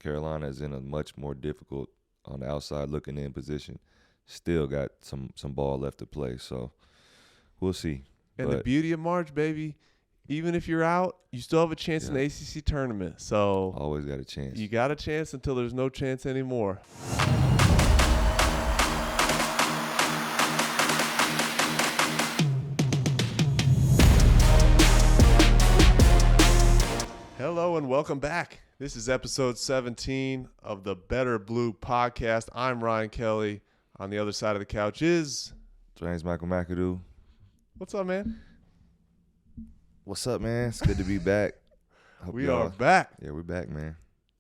Carolina is in a much more difficult on the outside looking in position. Still got some ball left to play, so we'll see. And the beauty of March, baby, even if you're out, you still have a chance in the ACC tournament. So always got a chance. You got a chance until there's no chance anymore. Hello and welcome back. This is episode 17 of the Better Blue podcast. I'm Ryan Kelly. On the other side of the couch is James McAdoo. What's up, man? What's up, man? It's good to be back. We are back. Yeah, we're back, man.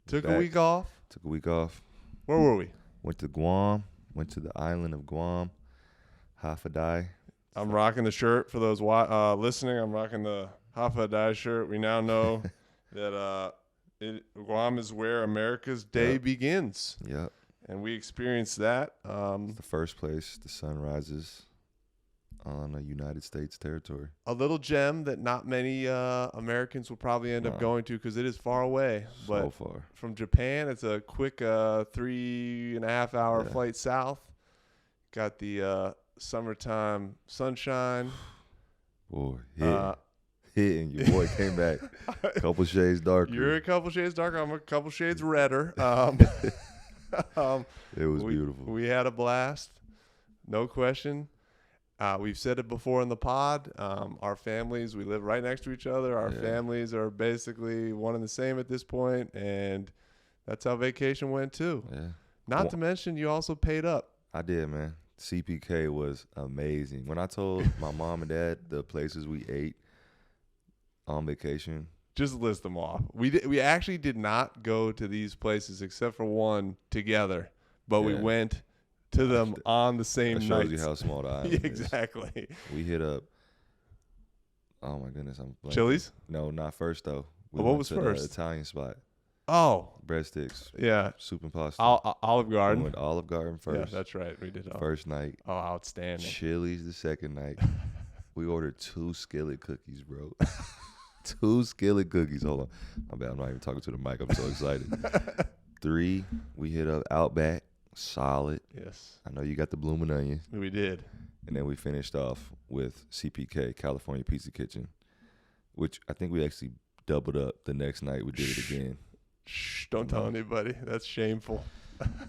Took a week off. Where were we? Went to Guam. Went to the island of Guam. Hafadai. I'm rocking the shirt for those listening. I'm rocking the Hafadai shirt. We now know that Guam is where America's day begins. Yep. And we experienced that. It's the first place the sun rises on a United States territory. A little gem that not many Americans will probably end up going to because it is far away. So far. From Japan, it's a quick 3.5 hour flight south. Got the summertime sunshine. Boy, hitting. Your boy came back a couple shades darker. You're a couple shades darker. I'm a couple shades redder. It was beautiful. We had a blast, no question. We've said it before in the pod. Our families, we live right next to each other. Our families are basically one and the same at this point, and that's how vacation went too. Yeah. Not to mention, you also paid up. I did, man. CPK was amazing. When I told my mom and dad the places we ate on vacation, just list them off. We actually did not go to these places except for one together, but we went to them on the same night. That shows you how small the island is. Exactly. We hit up, oh my goodness, I'm blanking. Chili's? No, not first though. What was first? The Italian spot. Oh. Breadsticks. Yeah. Soup and pasta. Olive Garden. We went to Olive Garden first. Yeah, that's right. We did. First night. Oh, outstanding. Chili's the second night. We ordered 2 skillet cookies, bro. 2 skillet cookies. Hold on. My bad. I'm not even talking to the mic. I'm so excited. 3, we hit up Outback. Solid. Yes. I know you got the bloomin' onion. We did. And then we finished off with CPK, California Pizza which I think we actually doubled up the next night. We did it again. Shh, don't tell anybody. That's shameful.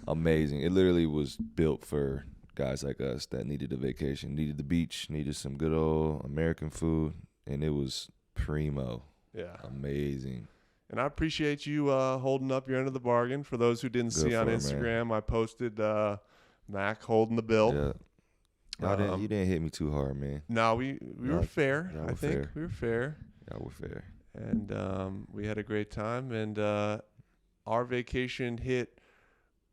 Amazing. It literally was built for guys like us that needed a vacation, needed the beach, needed some good old American food, and it was primo. Yeah. Amazing. And I appreciate you holding up your end of the bargain. For those who didn't see on Instagram, I posted Mac holding the bill. Yeah. You didn't hit me too hard, man. No, we were fair. I think we were fair. Yeah, we're fair. And we had a great time. And our vacation hit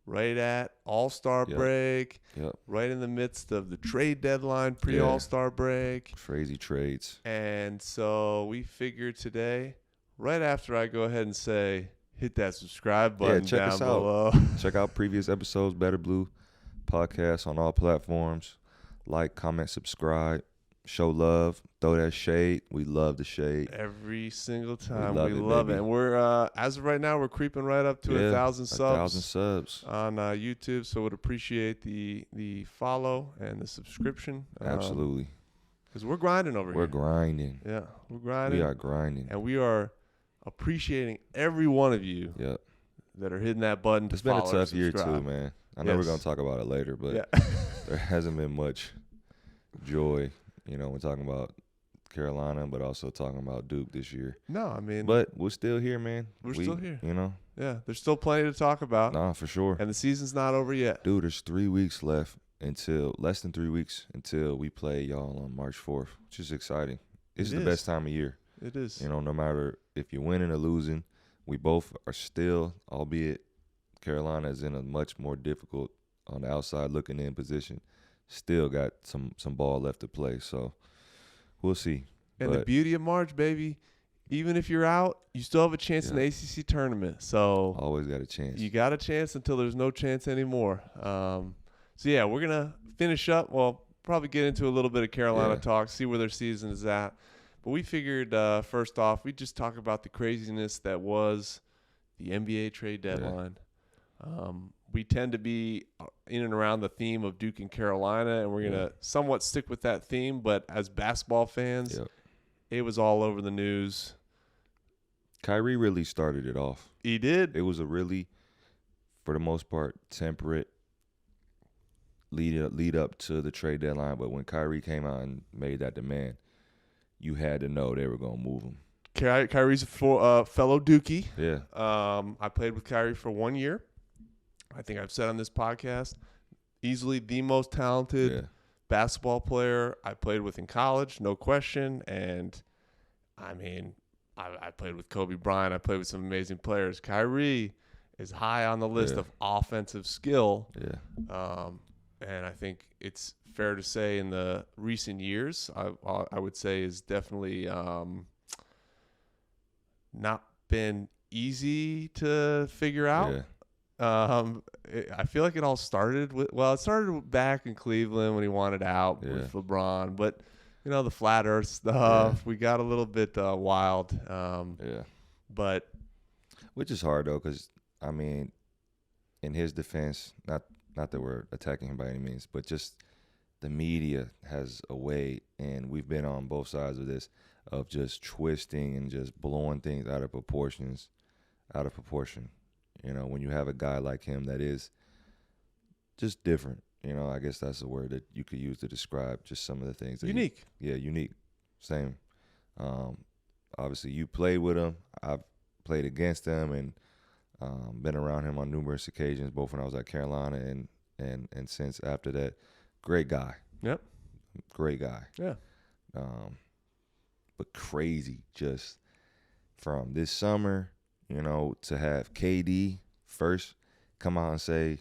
right at All-Star break. Yep. Right in the midst of the trade deadline, pre-All-Star break. Crazy trades. And so we figured today, right after I go ahead and say, hit that subscribe button check down us out. below. Check out previous episodes, Better Blue Podcast on all platforms. Like, comment, subscribe. Show love. Throw that shade. We love the shade. Every single time. We love it. And we're, as of right now, we're creeping right up to 1,000 subs. 1,000 subs. On YouTube. So would appreciate the follow and the subscription. Absolutely. Because we're grinding over here. We're grinding. Yeah, we're grinding. We are grinding. And we are appreciating every one of you that are hitting that button to follow. It's been a tough year too, man. I know we're going to talk about it later, but there hasn't been much joy. You know, we're talking about Carolina, but also talking about Duke this year. No, I mean. But we're still here, man. We're still here. You know? Yeah, there's still plenty to talk about. Nah, for sure. And the season's not over yet. Dude, there's 3 weeks left less than 3 weeks until we play y'all on March 4th, which is exciting. This is the best time of year. It is. You know, no matter if you're winning or losing, we both are still, albeit Carolina is in a much more difficult on the outside looking in position, still got some ball left to play. So we'll see. And the beauty of March, baby, even if you're out, you still have a chance in the ACC tournament. So always got a chance. You got a chance until there's no chance anymore. So, yeah, we're going to finish up. Well, probably get into a little bit of Carolina talk, see where their season is at. But we figured, first off, we'd just talk about the craziness that was the NBA trade deadline. We tend to be in and around the theme of Duke and Carolina, and we're going to somewhat stick with that theme. But as basketball fans, it was all over the news. Kyrie really started it off. He did. It was a really, for the most part, temperate lead up to the trade deadline. But when Kyrie came out and made that demand, you had to know they were going to move him. Kyrie's a fellow Dookie. Yeah. I played with Kyrie for 1 year. I think I've said on this podcast, easily the most talented basketball player I played with in college, no question. And, I mean, I played with Kobe Bryant. I played with some amazing players. Kyrie is high on the list of offensive skill. Yeah. And I think it's fair to say in the recent years, I would say is definitely not been easy to figure out. Yeah. I feel like it all started it started back in Cleveland when he wanted out with LeBron, but the flat earth stuff, we got a little bit wild. But which is hard though, because I mean, in his defense, not that we're attacking him by any means, but just the media has a way, and we've been on both sides of this, of just twisting and just blowing things out of proportion. When you have a guy like him that is just different, I guess that's the word that you could use to describe just some of the things. Unique. Unique. Same. Obviously, you played with him. I've played against him and been around him on numerous occasions, both when I was at Carolina and since after that. Great guy. Yep. Great guy. Yeah. But crazy just from this summer, to have KD first come out and say,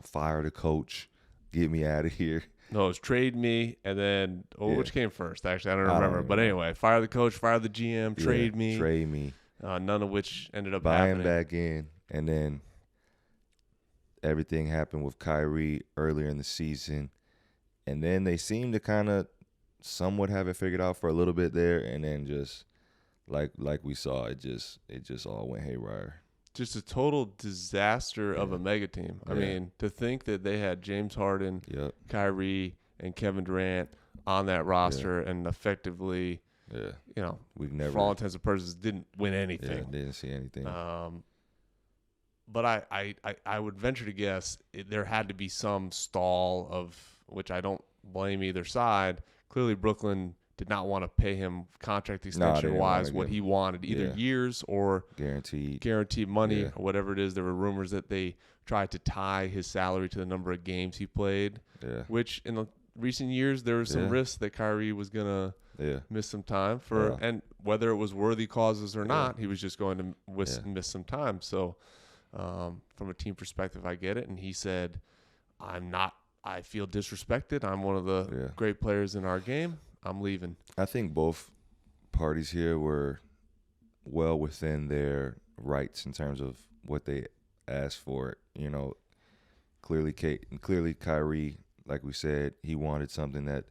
fire the coach, get me out of here. No, it was trade me, and then which came first? Actually, I don't remember. But anyway, fire the coach, fire the GM, trade me. None of which ended up buy happening. Him back in, and then everything happened with Kyrie earlier in the season, and then they seemed to kind of somewhat have it figured out for a little bit there, and then just like we saw, it just all went haywire. Just a total disaster of a mega team. I mean, to think that they had James Harden, Kyrie, and Kevin Durant on that roster and effectively, we've never, for all intents and purposes, didn't win anything. Yeah, didn't see anything. But I would venture to guess there had to be some stall of which I don't blame either side. Clearly, Brooklyn did not want to pay him contract extension-wise what he wanted, either years or guaranteed money or whatever it is. There were rumors that they tried to tie his salary to the number of games he played, which in the recent years there was some risk that Kyrie was going to miss some time for, and whether it was worthy causes or not, he was just going to miss some time. So from a team perspective, I get it. And he said, I feel disrespected. I'm one of the great players in our game. I'm leaving. I think both parties here were well within their rights in terms of what they asked for. Clearly Kyrie, like we said, he wanted something that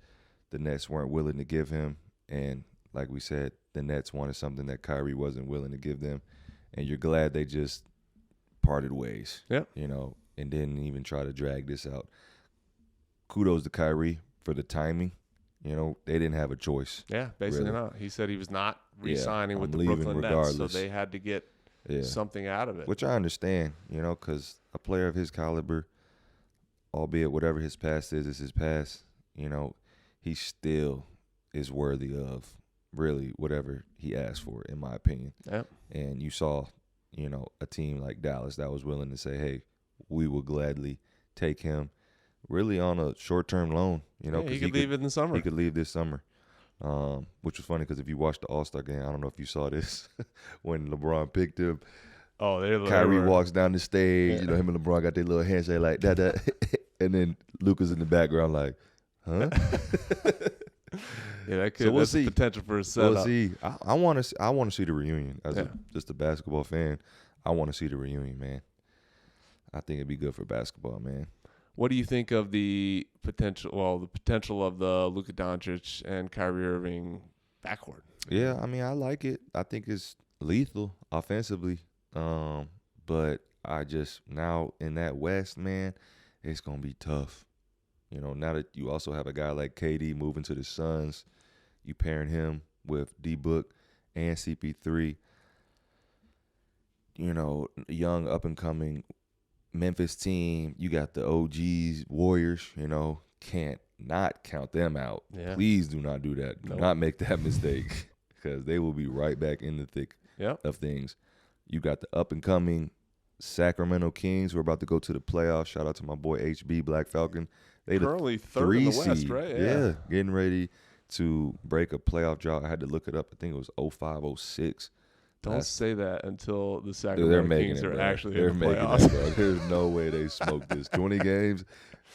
the Nets weren't willing to give him. And like we said, the Nets wanted something that Kyrie wasn't willing to give them. And you're glad they just parted ways, and didn't even try to drag this out. Kudos to Kyrie for the timing. They didn't have a choice. Yeah, basically really. Not. He said he was not re-signing with the leaving Brooklyn regardless. Nets, so they had to get something out of it. Which I understand, because a player of his caliber, albeit whatever his past is his past, he still is worthy of really whatever he asked for, in my opinion. Yep. And you saw, a team like Dallas that was willing to say, hey, we will gladly take him. Really on a short-term loan, he could leave in the summer. He could leave this summer, which was funny because if you watched the All-Star game, I don't know if you saw this, when LeBron picked him. Oh, Kyrie walks down the stage. Him and LeBron got their little handshake like that, and then Luka's in the background like, huh? Yeah, that's the potential for a setup. We'll see. I want to see the reunion as just a basketball fan. I want to see the reunion, man. I think it'd be good for basketball, man. What do you think of the potential? Well, the potential of the Luka Doncic and Kyrie Irving backcourt. Yeah, I mean, I like it. I think it's lethal offensively, But I just now in that West, man, it's gonna be tough. You know, now that you also have a guy like KD moving to the Suns, you pairing him with D Book and CP3. You know, young up and coming Memphis team. You got the OGs, Warriors. You know, can't not count them out. Yeah. Please do not do that. Do Nope. not make that mistake because they will be right back in the thick Yep. of things. You got the up and coming Sacramento Kings. We're about to go to the playoffs. Shout out to my boy HB Black Falcon. They Currently third in the West, seed. right? Yeah, getting ready to break a playoff drought. I had to look it up. I think it was 05, 06. Don't say that until the They're Sacramento making Kings it, are bro. actually They're in the making playoffs. it, bro. There's no way they smoke this. 20 games,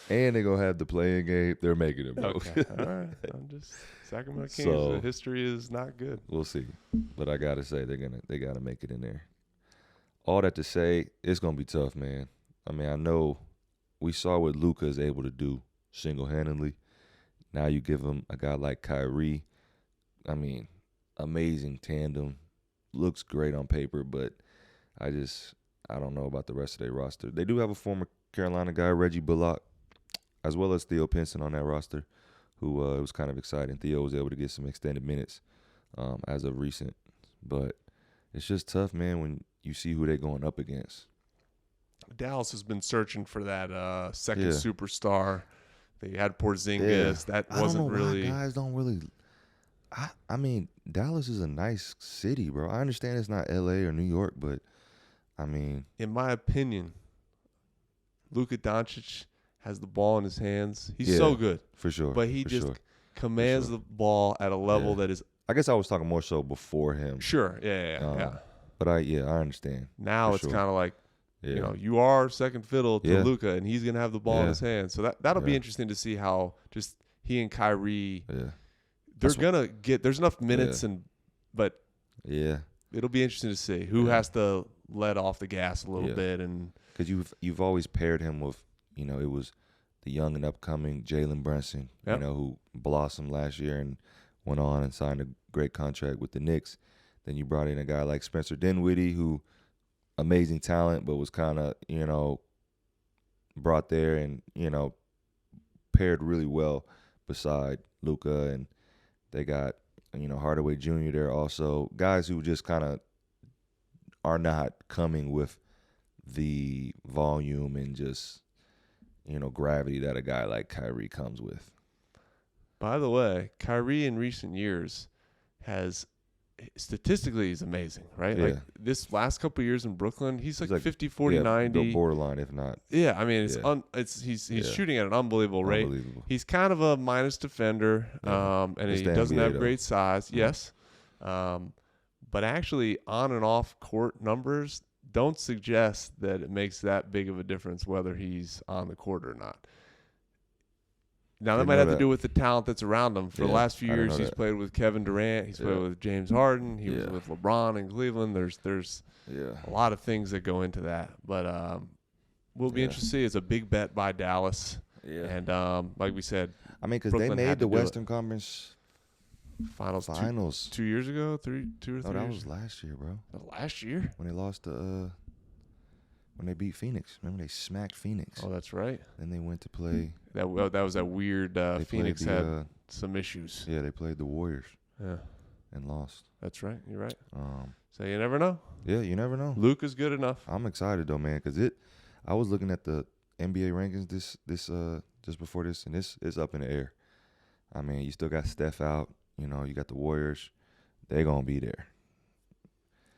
and they're gonna have the playing game. They're making it, bro. Okay. All right. I'm just Sacramento Kings. So- The history is not good. We'll see, but I gotta say they gotta make it in there. All that to say, it's gonna be tough, man. I mean, I know we saw what Luka is able to do single-handedly. Now you give him a guy like Kyrie. I mean, amazing tandem. Looks great on paper, but I don't know about the rest of their roster. They do have a former Carolina guy, Reggie Bullock, as well as Theo Pinson on that roster, who it was kind of exciting. Theo was able to get some extended minutes as of recent. But it's just tough, man, when you see who they're going up against. Dallas has been searching for that second Yeah. superstar. They had Porzingis. That I wasn't don't know really. why guys don't really. I mean, Dallas is a nice city, bro. I understand it's not L.A. or New York, but I mean, In my opinion, Luka Doncic has the ball in his hands. He's Yeah, so good, for sure. but he for just sure. commands sure. the ball at a level Yeah. that is I guess I was talking more so before him. sure. Yeah. But I understand. Now for it's sure. kind of like Yeah. you are second fiddle to Yeah. Luka, and he's gonna have the ball in Yeah. his hands. So that'll be Yeah. interesting to see how just he and Kyrie. Yeah. They're That's gonna get. There's enough minutes but Yeah. it'll be interesting to see who Yeah. has to let off the gas a little Yeah. bit. And Because you've always paired him with, it was the young and upcoming Jalen Brunson, Yep. who blossomed last year and went on and signed a great contract with the Knicks. Then you brought in a guy like Spencer Dinwiddie, who amazing talent, but was kind of, brought there and, paired really well beside Luka. And they got, Hardaway Jr. there also. Guys who just kind of are not coming with the volume and just, gravity that a guy like Kyrie comes with. by the way, Kyrie in recent years has statistically he's amazing, right? Yeah. Like this last couple of years in Brooklyn, he's like 50, 40, yeah, 90. Borderline, if not. Yeah, I mean, Yeah. He's Yeah. shooting at an unbelievable rate. Unbelievable. He's kind of a minus defender, Yeah. and It's he the doesn't NBA have though. great size. Mhm. Yes, but actually, on and off court numbers don't suggest that it makes that big of a difference whether he's on the court or not. Now that Didn't might know have to that. do with the talent that's around him. For the Yeah, last few I didn't years, know he's that. played with Kevin Durant. He's played Yeah. with James Harden. He was Yeah. with LeBron in Cleveland. There's Yeah. a lot of things that go into that, but we'll be Yeah. interested to see. It's a big bet by Dallas, Yeah. and like we said, I mean, because they Brooklyn had made to the do it. Western Conference finals Finals. 2 years ago, two or No, three that years was last year, bro. last year. When they lost to, when they beat Phoenix. Remember, they smacked Phoenix. Oh, that's right. Then they went to play. That was that weird. They Phoenix played had the, some issues. yeah, they played the Warriors Yeah, and lost. that's right. You're right. Um, So you never know. yeah, you never know. Luke is good enough. I'm excited though, man, because I was looking at the NBA rankings this just before this, and it's up in the air. I mean, you still got Steph out. You got the Warriors. They're gonna be there.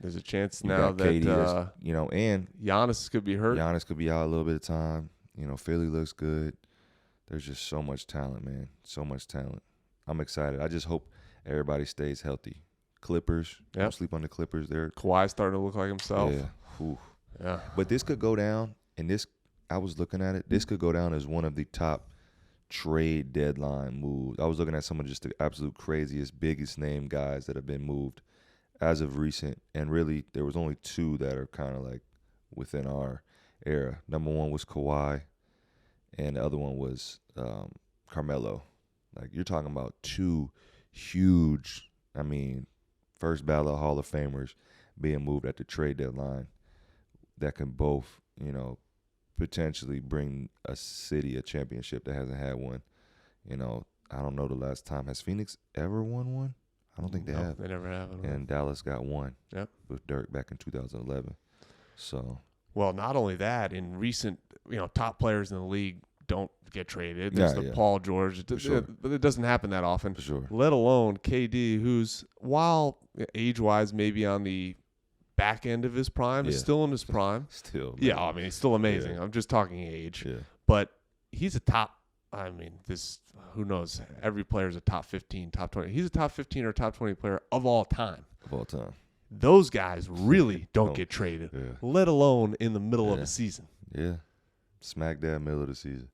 There's a chance You now got that KD, and Giannis could be hurt. Giannis could be out a little bit of time. Philly looks good. There's just so much talent, man. So much talent. I'm excited. I just hope everybody stays healthy. Clippers. Yep. Don't sleep on the Clippers. They're Kawhi's starting to look like himself. yeah. Whew. Yeah. But this could go down, and I was looking at it. This could go down as one of the top trade deadline moves. I was looking at some of just the absolute craziest, biggest name guys that have been moved as of recent, and really there was only two that are kind of like within our era. Number one was Kawhi, and the other one was Carmelo. Like, you're talking about two huge, first ballot Hall of Famers being moved at the trade deadline. that can both, potentially bring a city a championship that hasn't had one. I don't know the last time. Has Phoenix ever won one? I don't think they have. They never have. And Dallas got one. Yep. With Dirk back in 2011. So. Well, not only that, in recent, top players in the league don't get traded. There's Paul George. It doesn't happen that often. For sure. Let alone KD, who's, while age-wise maybe on the back end of his prime, is still in his prime. Still. Man. Yeah, I mean, he's still amazing. Yeah. I'm just talking age. Yeah. But he's a top, who knows? Every player is a top 15, top 20. He's a top 15 or top 20 player of all time. Of all time. Those guys really don't get traded, let alone in the middle of a season. Yeah. Smack dab middle of the season.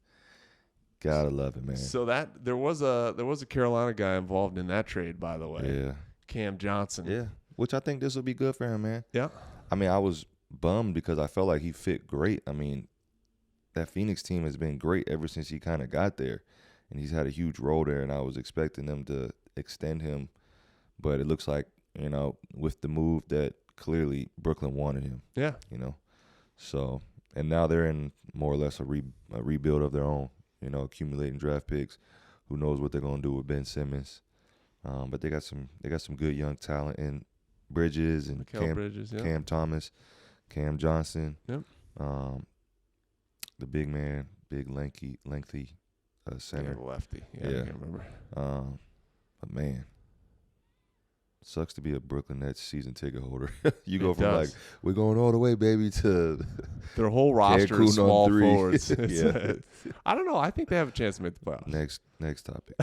Gotta love it, man. So there was a Carolina guy involved in that trade, by the way. Yeah. Cam Johnson. Yeah. Which I think this will be good for him, man. Yeah. I mean, I was bummed because I felt like he fit great. I mean, that Phoenix team has been great ever since he kind of got there. And he's had a huge role there, and I was expecting them to extend him. But it looks like, with the move that clearly Brooklyn wanted him. Yeah. So, and now they're in more or less a rebuild of their own, accumulating draft picks. Who knows what they're going to do with Ben Simmons. But they got some good young talent in Bridges and Cam Thomas, Cam Johnson. Yep. The big man, big lengthy center. Yeah, lefty. Yeah, I can't remember. But man, sucks to be a Brooklyn Nets season ticket holder. You go from like, we're going all the way, baby, to their whole roster is small forwards. Yeah. I don't know. I think they have a chance to make the playoffs. Next topic.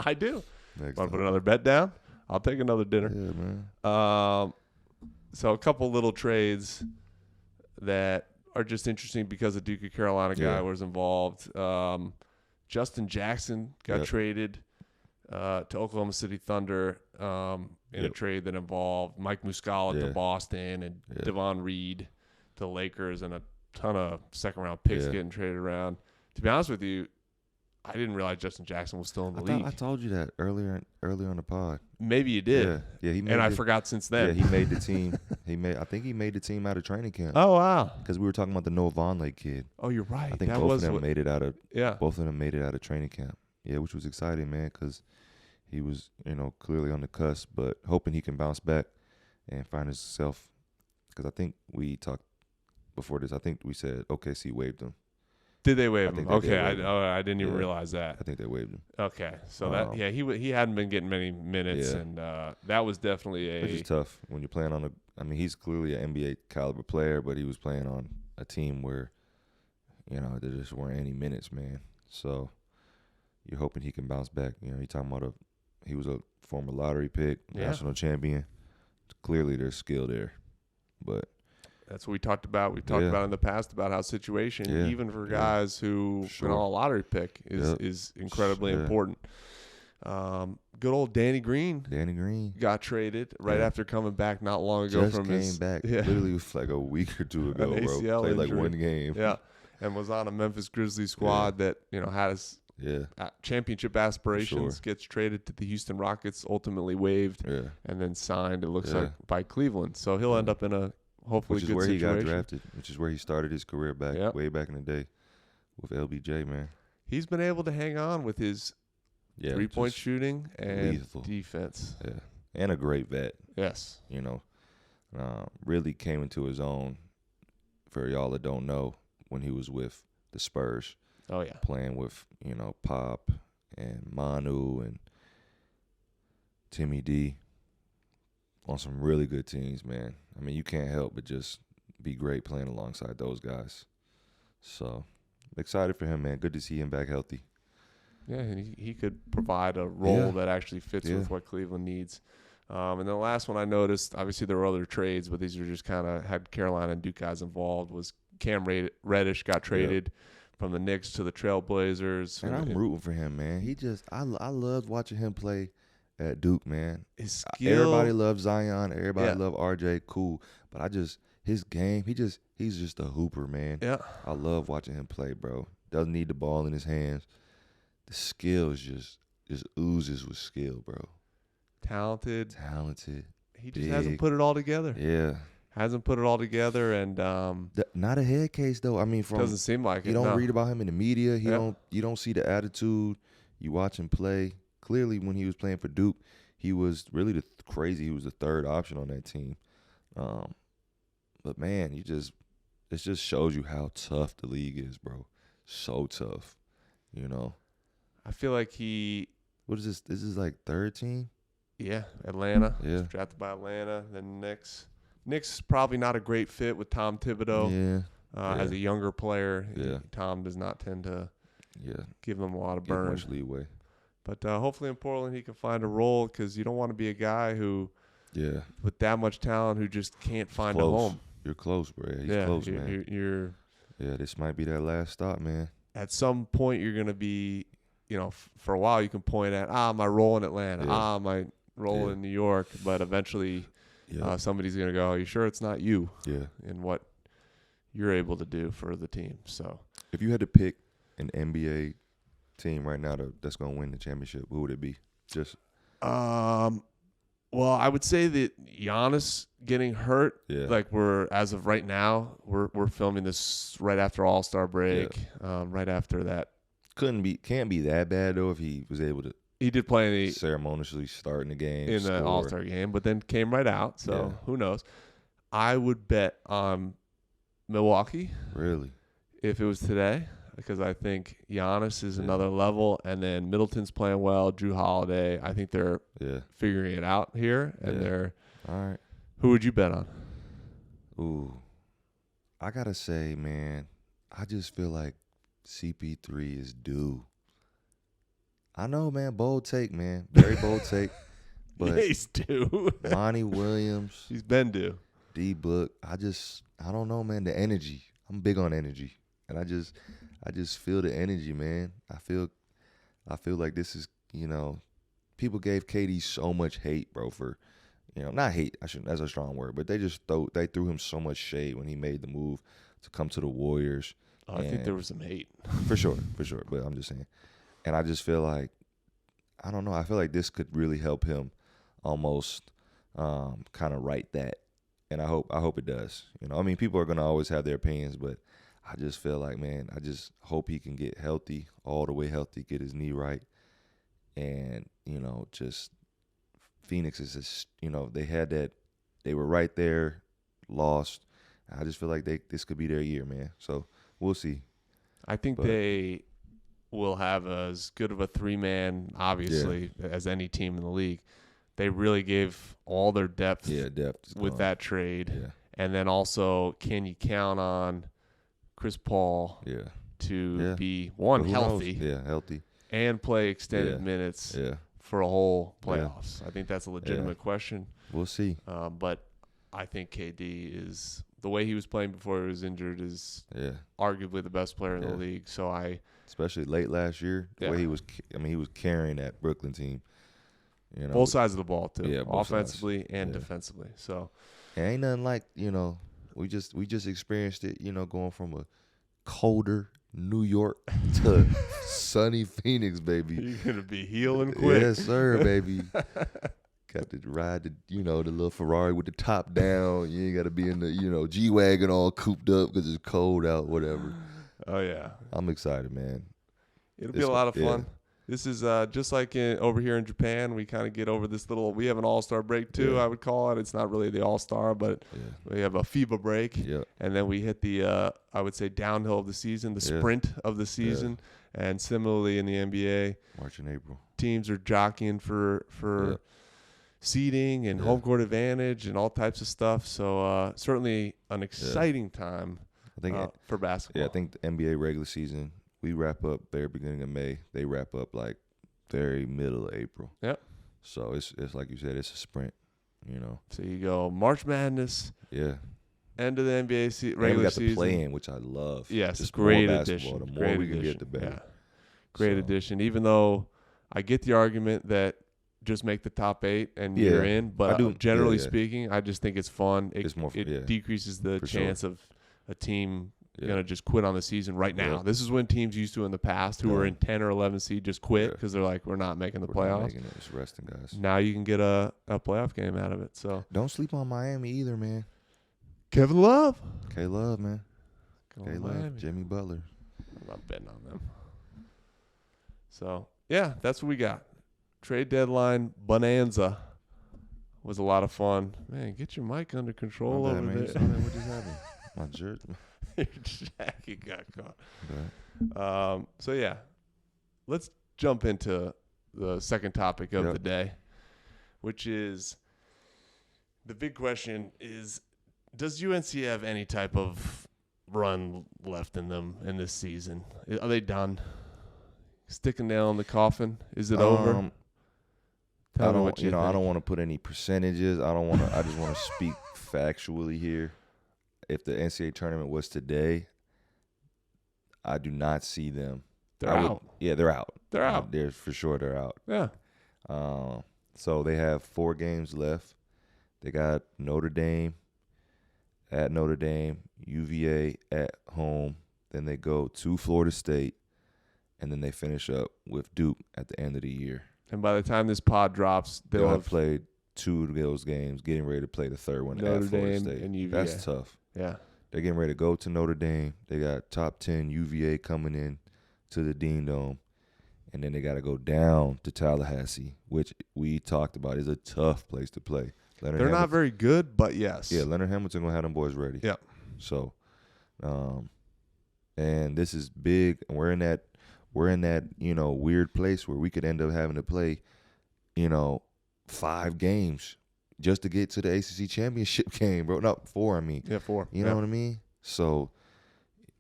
I do. Want to put another bet down? I'll take another dinner. Yeah, man. So a couple little trades that are just interesting because the Duke of Carolina guy was involved. Justin Jackson got traded to Oklahoma City Thunder in a trade that involved Mike Muscala to Boston and Devon Reed to the Lakers, and a ton of second-round picks getting traded around. To be honest with you, I didn't realize Justin Jackson was still in the league. I told you that earlier on the pod. Maybe you did. Yeah. I forgot since then. Yeah, he made the team. I think he made the team out of training camp. Oh wow! Because we were talking about the Noah Vonleh kid. Oh, you're right. I think both of them made it out of. Yeah. Both of them made it out of training camp. Yeah, which was exciting, man, because he was, clearly on the cusp, but hoping he can bounce back and find himself. Because I think we talked before this. I think we said OKC waived him. Did they waive him? Okay, I didn't even realize that. I think they waived him. Okay, so he hadn't been getting many minutes, and that was definitely Which is tough when you're playing on he's clearly an NBA caliber player, but he was playing on a team where, there just weren't any minutes, man. So you're hoping he can bounce back. You're talking about he was a former lottery pick, national champion. Clearly, there's skill there, but. That's what we talked about. We've talked about in the past about how situation, even for guys who a lottery pick, is incredibly important. Good old Danny Green got traded right after coming back not long ago from his back. Literally was like a week or two ago, bro. Played injury. Like one game. Yeah, and was on a Memphis Grizzlies squad that had his championship aspirations. Gets traded to the Houston Rockets, ultimately waived, and then signed. It looks like by Cleveland. So he'll end up in a hopefully good situation. Which is where he got drafted, which is where he started his career way back in the day with LBJ, man. He's been able to hang on with his three-point shooting and defense. Yeah, and a great vet. Yes. Really came into his own, for y'all that don't know, when he was with the Spurs. Oh, yeah. Playing with, Pop and Manu and Timmy D on some really good teams, man. I mean, you can't help but just be great playing alongside those guys. So, excited for him, man. Good to see him back healthy. Yeah, and he could provide a role that actually fits with what Cleveland needs. And then the last one I noticed, obviously there were other trades, but these were just kind of had Carolina and Duke guys involved, was Cam Reddish got traded from the Knicks to the Trailblazers. And I'm rooting for him, man. I loved watching him play at Duke, man. His skill. Everybody loves Zion. Everybody love RJ. Cool. But his game, he's just a hooper, man. Yeah. I love watching him play, bro. Doesn't need the ball in his hands. The skill is just oozes with skill, bro. Talented. He just hasn't put it all together. Yeah. hasn't put it all together, and Not a head case though. I mean, doesn't seem like it. you don't No. read about him in the media. Yeah. You don't see the attitude. You watch him play. Clearly, when he was playing for Duke, he was really crazy. He was the third option on that team. But man, it just shows you how tough the league is, bro. So tough, you know. I feel like he, What is this? This is like third team. Atlanta. Yeah. He was drafted by Atlanta. Then Knicks. Knicks probably not a great fit with Tom Thibodeau. As a younger player. Yeah. Tom does not tend to Yeah. give them a lot of Give burn. much leeway. But hopefully in Portland he can find a role, because you don't want to be a guy who, Yeah. with that much talent, who just can't find a Close. home. You're close, bro. He's Yeah, close, man. You're Yeah, this might be that last stop, man. at some point you're going to be, for a while you can point at, my role in Atlanta, Yeah. my role Yeah. in New York, but eventually Yeah. somebody's going to go, are you sure it's not you Yeah. and what you're able to do for the team? So If you had to pick an NBA team right now that's going to win the championship, who would it be? Just well, I would say that Giannis getting hurt, Yeah. like as of right now, we're filming this right after All-Star break, right after that. can't be that bad though if he was able to He did play ceremoniously start in the game in the score. All-Star game, but then came right out. So Yeah. who knows? I would bet on Milwaukee Really? if it was today, because I think Giannis is another level, and then Middleton's playing well. Drew Holiday, I think they're Yeah. figuring it out here, and Yeah. they're. All right. Who would you bet on? Ooh. I got to say, man, I just feel like CP3 is due. I know, man, bold take, man. Very bold take. But He's due. Monty Williams, He's been due. D-Book, I don't know, man, the energy. I'm big on energy. And I just feel the energy, man. I feel like this is, people gave KD so much hate, bro, for, not hate, that's a strong word, but they threw him so much shade when he made the move to come to the Warriors. I think there was some hate. For sure. But I'm just saying. And I just feel like, I don't know, I feel like this could really help him almost kind of right that. And I hope it does. People are going to always have their opinions, but I just feel like, man, I just hope he can get healthy, all the way healthy, get his knee right. And, just Phoenix is just, they were right there, lost. I just feel like this could be their year, man. So we'll see. I think they will have as good of a three-man, obviously, as any team in the league. They really gave all their depth, with that trade. Yeah. And then also, can you count on Chris Paul to be, healthy, healthy, and play extended minutes for a whole playoffs? I think that's a legitimate question. We'll see. But I think KD is – the way he was playing before he was injured is arguably the best player in the league. So especially late last year, the way he was carrying that Brooklyn team. Both sides of the ball too, offensively sides. and defensively. So ain't nothing like we just experienced it. Going from a colder New York to sunny Phoenix, baby. You're gonna be healing quick. Yes, sir, baby. Got to ride the little Ferrari with the top down. You ain't got to be in the G-Wagon all cooped up because it's cold out, whatever. Oh yeah, I'm excited, man. It'll be a lot of fun. This is just like over here in Japan. We kind of get over this little. We have an All-Star break too. I would call it. It's not really the All-Star, but we have a FIBA break, and then we hit the I would say downhill of the season, the sprint of the season, and similarly in the NBA, March and April, teams are jockeying for seeding and home court advantage and all types of stuff. So certainly an exciting time for basketball. Yeah, I think the NBA regular season, we wrap up very beginning of May. They wrap up like very middle of April. Yep. So it's like you said, it's a sprint, So you go March Madness. Yeah. End of the NBA regular and we got season. the play-in, which I love. Yes, just great more addition. The more great we can addition. get, the better. Yeah. Great addition. Even though I get the argument that just make the top 8 and you're in, but generally speaking, I just think it's fun. It decreases the chance of a team going to just quit on the season right now. This is when teams used to in the past who were in 10 or 11 seed just quit because they're like, we're not making the playoffs. Not making it. It's resting, guys. Now you can get a playoff game out of it. So don't sleep on Miami either, man. Kevin Love. K-Love, man. Going K-Love, Miami. Jimmy Butler. I'm not betting on them. So, yeah, that's what we got. Trade deadline bonanza was a lot of fun. Man, get your mic under control My bad, over man. there. What just happened? My jerk. Your jacket got caught. Okay. So, yeah, let's jump into the second topic of the day, which is the big question is, does UNC have any type of run left in them in this season? Are they done? Stick a nail in the coffin? Is it over? Tell me what you think. I don't want to put any percentages. I just want to speak factually here. If the NCAA tournament was today, I do not see them. They're out. They're out. They're out. They're for sure they're out. Yeah. So they have 4 games left. They got Notre Dame at Notre Dame, UVA at home. Then they go to Florida State, and then they finish up with Duke at the end of the year. And by the time this pod drops, they'll have played 2 of those games, getting ready to play the third one Notre at Florida Dame State. and UVA. That's tough. Yeah. They're getting ready to go to Notre Dame. They got top 10 UVA coming in to the Dean Dome. And then they got to go down to Tallahassee, which we talked about is a tough place to play. They're not very good, but yes. Yeah, Leonard Hamilton going to have them boys ready. Yeah. So, and this is big. And we're in that, weird place where we could end up having to play, 5 games just to get to the ACC championship game, bro. Not 4, I mean. Yeah, 4. You know what I mean? So,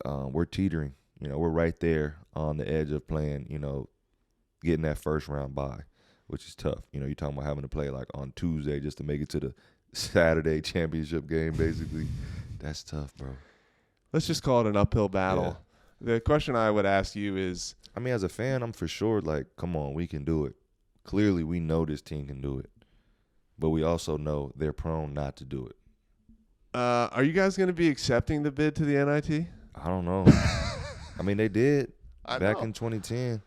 we're teetering. We're right there on the edge of playing, getting that first round bye, which is tough. You're talking about having to play like on Tuesday just to make it to the Saturday championship game, basically. That's tough, bro. Let's just call it an uphill battle. Yeah. The question I would ask you is, I mean, as a fan, I'm for sure like, come on, we can do it. Clearly, we know this team can do it. But we also know they're prone not to do it. Are you guys going to be accepting the bid to the NIT? I don't know. I mean, they did back in 2010.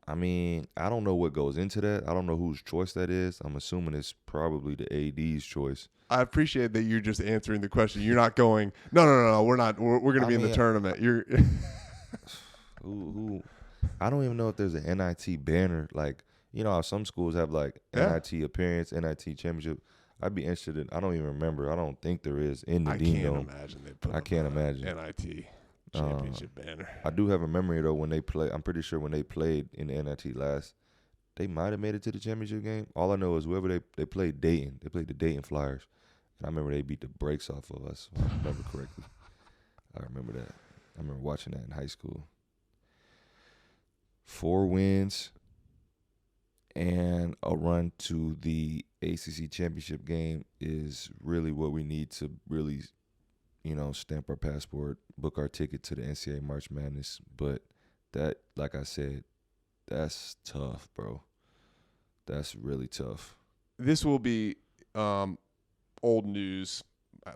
I mean, I don't know what goes into that. I don't know whose choice that is. I'm assuming it's probably the AD's choice. I appreciate that you're just answering the question. You're not going, no, we're not. We're going to be in the tournament. You're I don't even know if there's an NIT banner. Like, how some schools have like NIT appearance, NIT championship. I'd be interested in. I don't even remember. I don't think there is in the Dean Dome. I can't imagine NIT championship banner. I do have a memory though when they play. I'm pretty sure when they played in the NIT last, they might have made it to the championship game. All I know is whoever they played Dayton. They played the Dayton Flyers, and I remember they beat the brakes off of us. If I remember correctly. I remember that. I remember watching that in high school. 4 wins and a run to the ACC championship game is really what we need to really, stamp our passport, book our ticket to the NCAA March Madness. But that, like I said, that's tough, bro. That's really tough. This will be old news.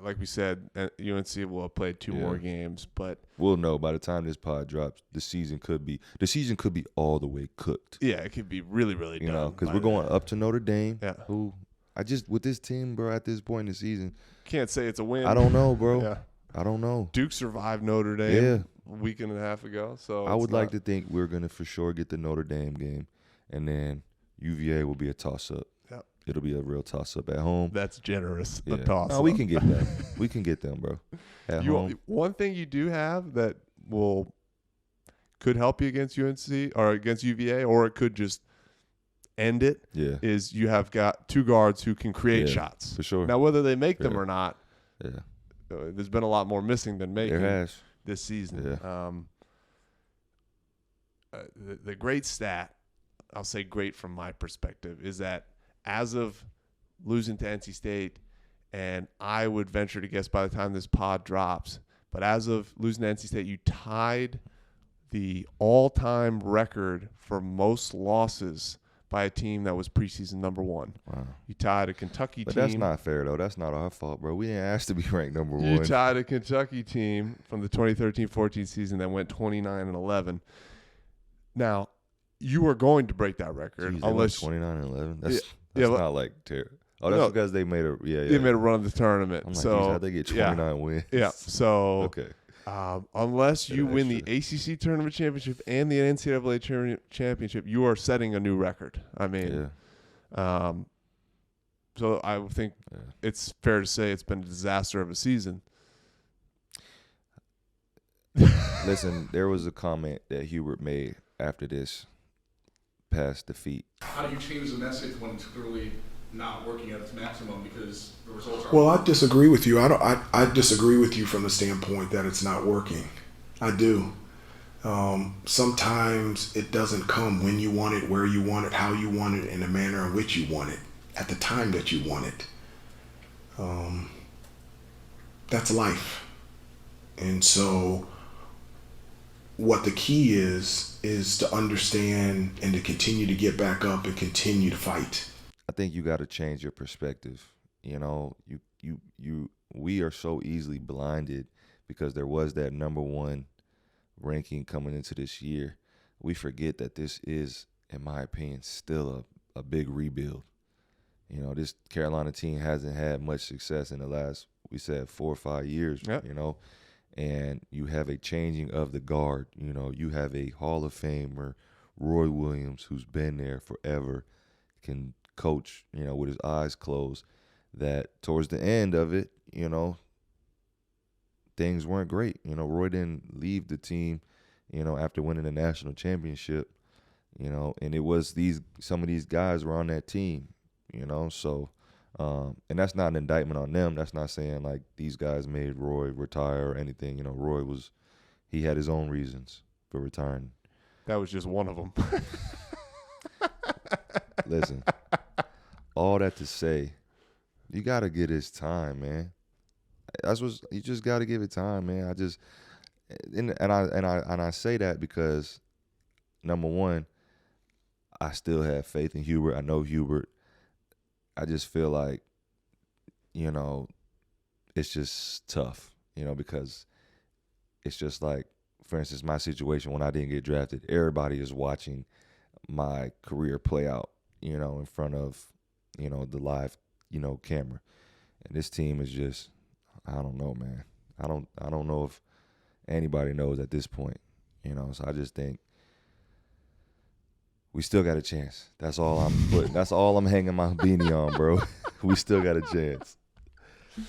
Like we said, UNC will have played 2 more games, but we'll know by the time this pod drops. The season could be all the way cooked. Yeah, it could be really, really done. Because we're going up to Notre Dame. Yeah. Who with this team, bro, at this point in the season, can't say it's a win. I don't know, bro. Yeah. I don't know. Duke survived Notre Dame a week and a half ago, so I would like to think we're gonna for sure get the Notre Dame game, and then UVA will be a toss-up. It'll be a real toss-up at home. That's generous. A toss-up. No, we can get them. We can get them, bro. At home. One thing you do have that could help you against UNC or against UVA, or it could just end it, is you have got 2 guards who can create shots. For sure. Now, whether they make them or not, there's been a lot more missing than making this season. Yeah. The great stat, I'll say great from my perspective, is that as of losing to NC State, and I would venture to guess by the time this pod drops, but as of losing to NC State, you tied the all-time record for most losses by a team that was preseason number 1. Wow. You tied a Kentucky team. But that's not fair, though. That's not our fault, bro. We didn't ask to be ranked number 1. You tied a Kentucky team from the 2013-14 season that went 29-11. Now, you are going to break that record. Jeez, unless 29-11. That's not like terrible. Oh, that's No, because they made a they made a run of the tournament. I'm like, so geez, how'd they get 29 wins? Yeah. So Okay. Unless you win the Extra. ACC tournament championship and the NCAA championship, you are setting a new record. I mean, so I think it's fair to say it's been a disaster of a season. Listen, there was a comment that Hubert made after this past defeat. How do you change the message when it's clearly not working at its maximum because the results are? Well, I disagree with you. I disagree with you from the standpoint that it's not working. I do. Sometimes it doesn't come when you want it, where you want it, how you want it, in the manner in which you want it, at the time that you want it. That's life. And so what the key is to understand and to continue to get back up and continue to fight. I think you got to change your perspective. You know, we are so easily blinded because there was that number one ranking coming into this year. We forget that this is, in my opinion, still a big rebuild. You know, this Carolina team hasn't had much success in the last, we said, 4 or 5 years, you know, and you have a changing of the guard. You know, you have a Hall of Famer, Roy Williams, who's been there forever, can coach, you know, with his eyes closed, that towards the end of it, you know, things weren't great. You know, Roy didn't leave the team, you know, after winning the national championship, you know, and it was some of these guys were on that team, you know, so and that's not an indictment on them. That's not saying like these guys made Roy retire or anything. You know, he had his own reasons for retiring. That was just one of them. Listen, all that to say, you got to get his time, man. You just got to give it time, man. I say that because number one, I still have faith in Hubert. I know Hubert. I just feel like, you know, it's just tough, you know, because it's just like, for instance, my situation when I didn't get drafted, everybody is watching my career play out, you know, in front of, you know, the live, you know, camera. And this team is just, I don't know, man. I don't know if anybody knows at this point, you know. So I just think we still got a chance. That's all I'm hanging my beanie on, bro. We still got a chance.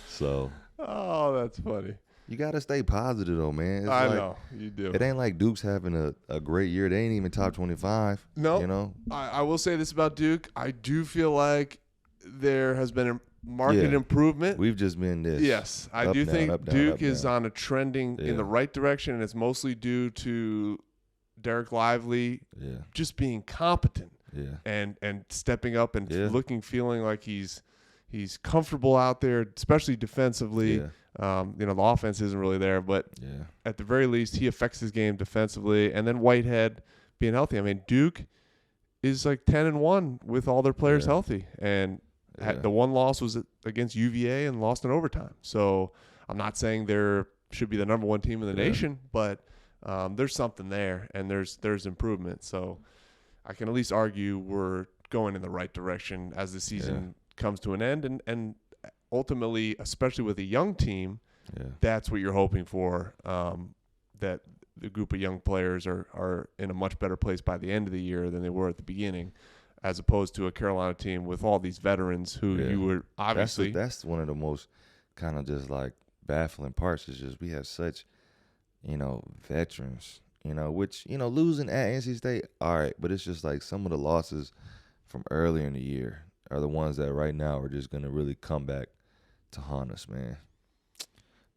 So. Oh, that's funny. You got to stay positive, though, man. I know. You do. It ain't like Duke's having a great year. They ain't even top 25. No. You know? I will say this about Duke. I do feel like there has been a marked improvement. We've just been this. Yes. I do think Duke is on a trending in the right direction, and it's mostly due to Derek Lively just being competent and stepping up and feeling like he's comfortable out there, especially defensively. You know, the offense isn't really there, but at the very least, he affects his game defensively. And then Whitehead being healthy. I mean, Duke is like 10-1 with all their players healthy, and the one loss was against UVA and lost in overtime. So I'm not saying there should be the number one team in the nation, but there's something there, and there's improvement. So I can at least argue we're going in the right direction as the season comes to an end, and ultimately, especially with a young team, that's what you're hoping for, that the group of young players are in a much better place by the end of the year than they were at the beginning, as opposed to a Carolina team with all these veterans who you were obviously. That's one of the most kind of just like baffling parts is just we have such, you know, veterans, you know, which, you know, losing at NC State, all right, but it's just like some of the losses from earlier in the year are the ones that right now are just going to really come back to haunt us, man.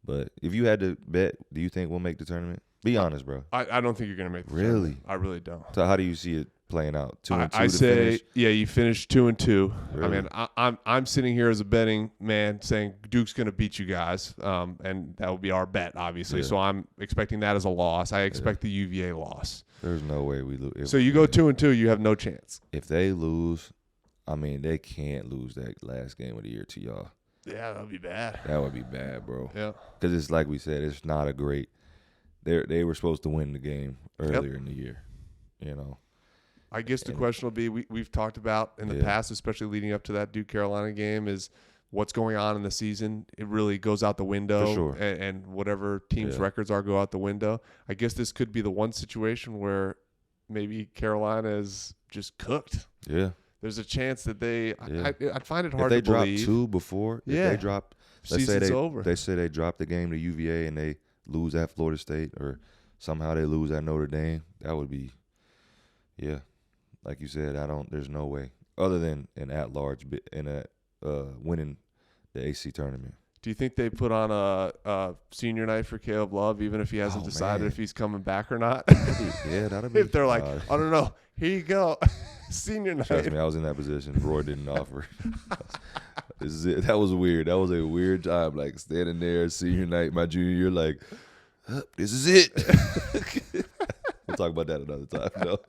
But if you had to bet, do you think we'll make the tournament? Be honest, bro. I don't think you're going to make the tournament. I really don't. So how do you see it playing out? 2-2 I to say, finish? you finish 2-2. Really? I mean, I'm sitting here as a betting man saying Duke's going to beat you guys, and that would be our bet, obviously. So I'm expecting that as a loss. I expect the UVA loss. There's no way we lose. So you go 2-2, you have no chance. If they lose, I mean, they can't lose that last game of the year to y'all. Yeah, that would be bad. That would be bad, bro. Yeah. Because it's like we said, it's not a great – they were supposed to win the game earlier in the year, you know. I guess the question will be, we've talked about in the past, especially leading up to that Duke Carolina game, is what's going on in the season. It really goes out the window, For sure. and whatever teams' records are go out the window. I guess this could be the one situation where maybe Carolina is just cooked. Yeah. There's a chance that they Yeah. I'd find it hard if to they believe. drop 2 before, if they drop, let's say Season's over. they say they drop the game to UVA and they lose at Florida State, or somehow they lose at Notre Dame, that would be, like you said, there's no way other than an at-large in a winning the AC tournament. Do you think they put on a senior night for Caleb Love, even if he hasn't decided if he's coming back or not? That'll be. If they're like, I don't know, here you go, senior night. Trust me, I was in that position. Roy didn't offer. That was weird. That was a weird time, like standing there, senior night, my junior year, like, this is it. We'll talk about that another time, though.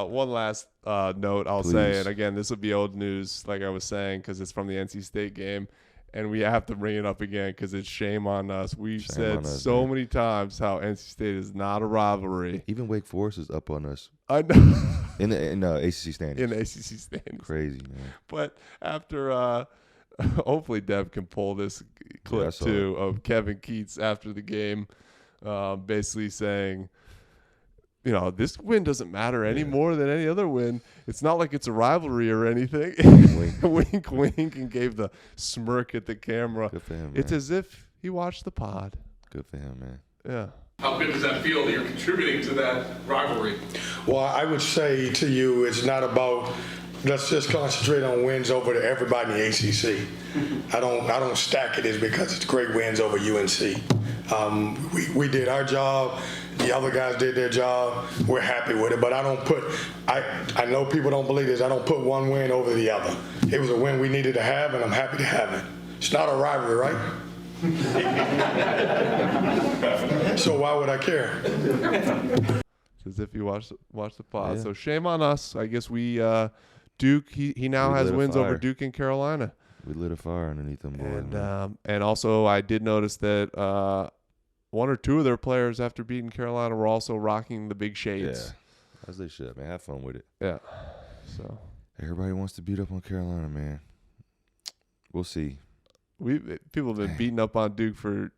One last note I'll Please. say, and again, this will be old news, like I was saying, because it's from the NC State game, and we have to bring it up again because it's shame on us. We've said so many times how NC State is not a rivalry. Even Wake Forest is up on us. I know. in the ACC standings. In the ACC standings. Crazy, man. But after, hopefully Dev can pull this clip too of Kevin Keats after the game, basically saying, this win doesn't matter any more than any other win. It's not like it's a rivalry or anything. Wink, wink, and gave the smirk at the camera. Good for him, man. It's as if he watched the pod. Good for him, man. Yeah. How good does that feel that you're contributing to that rivalry? Well, I would say to you, it's not about let's just concentrate on wins over to everybody in the ACC. I don't stack it as because it's great wins over UNC. We did our job. The other guys did their job. We're happy with it, but I don't put. I know people don't believe this. I don't put one win over the other. It was a win we needed to have, and I'm happy to have it. It's not a rivalry, right? So why would I care? It's as if you watched the pod. Yeah. So shame on us. I guess we Duke. He now has wins over Duke and Carolina. We lit a fire underneath them boys. And also I did notice that one or two of their players after beating Carolina were also rocking the big shades. Yeah, as they should, man. Have fun with it. Yeah. So everybody wants to beat up on Carolina, man. We'll see. People have been beating up on Duke for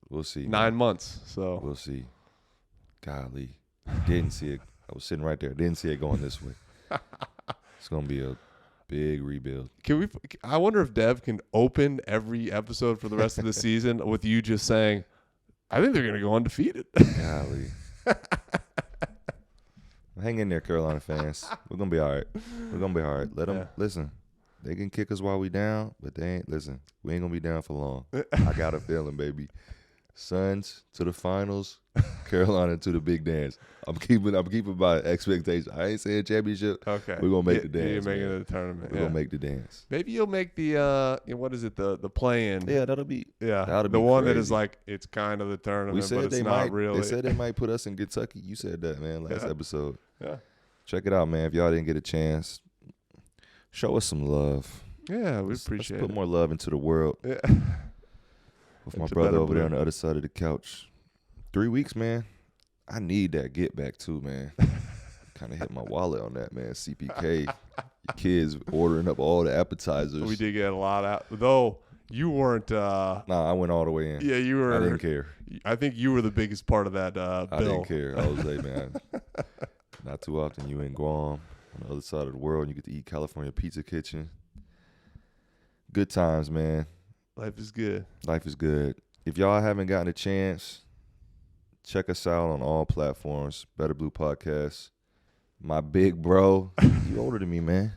we'll see 9 months. So we'll see. Golly, didn't see it. I was sitting right there. Didn't see it going this way. It's gonna be a big rebuild. I wonder if Dev can open every episode for the rest of the season with you just saying, I think they're gonna go undefeated. Golly. Hang in there, Carolina fans. We're gonna be all right. We're gonna be all right. Let them listen. They can kick us while we down, but they ain't listen. We ain't gonna be down for long. I got a feeling, baby. Suns to the finals, Carolina to the big dance. I'm keeping my expectations. I ain't saying championship. Okay, we're gonna make the dance. You're making it a tournament. We're gonna make the dance. Maybe you'll make the what is it, the play-in? Yeah, that'll be the one crazy. That is like it's kind of the tournament, we said but it's they not might, really. They said they might put us in Kentucky. You said that, man, last episode. Yeah, check it out, man. If y'all didn't get a chance, show us some love. Yeah, we appreciate it. Let's put more love into the world. Yeah. With my brother over there on the other side of the couch. 3 weeks, man. I need that get back too, man. Kind of hit my wallet on that, man. CPK. Your kids ordering up all the appetizers. We did get a lot out, though. You weren't. Nah, I went all the way in. Yeah, you were. I didn't care. I think you were the biggest part of that bill. I didn't care. I was like, man, not too often you in Guam on the other side of the world. You get to eat California Pizza Kitchen. Good times, man. Life is good. Life is good. If y'all haven't gotten a chance, check us out on all platforms. Better Blue Podcast. My big bro. You older than me, man.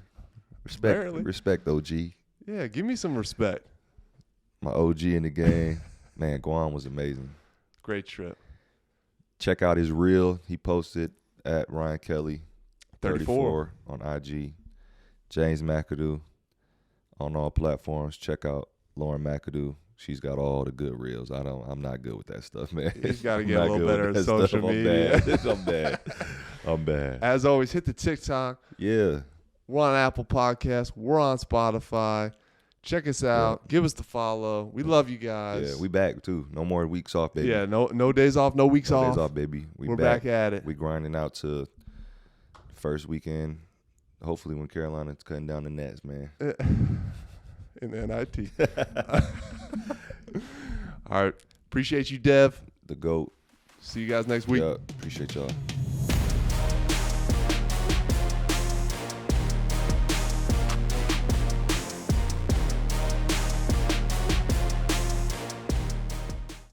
Respect, OG. Yeah, give me some respect. My OG in the game. Man, Guam was amazing. Great trip. Check out his reel. He posted at Ryan Kelly 34 on IG. James McAdoo on all platforms. Check out Lauren McAdoo. She's got all the good reels. I'm not good with that stuff, man. He's got to get a little better at social media. I'm bad. As always, hit the TikTok. Yeah. We're on Apple Podcasts. We're on Spotify. Check us out. Give us the follow. We love you guys. Yeah, we back too. No more weeks off, baby. Yeah, no days off, no weeks No off. days off, baby. We're back at it. We grinding out to first weekend. Hopefully, when Carolina's cutting down the nets, man. In the NIT. All right. Appreciate you, Dev. The GOAT. See you guys next week. Yeah, appreciate y'all.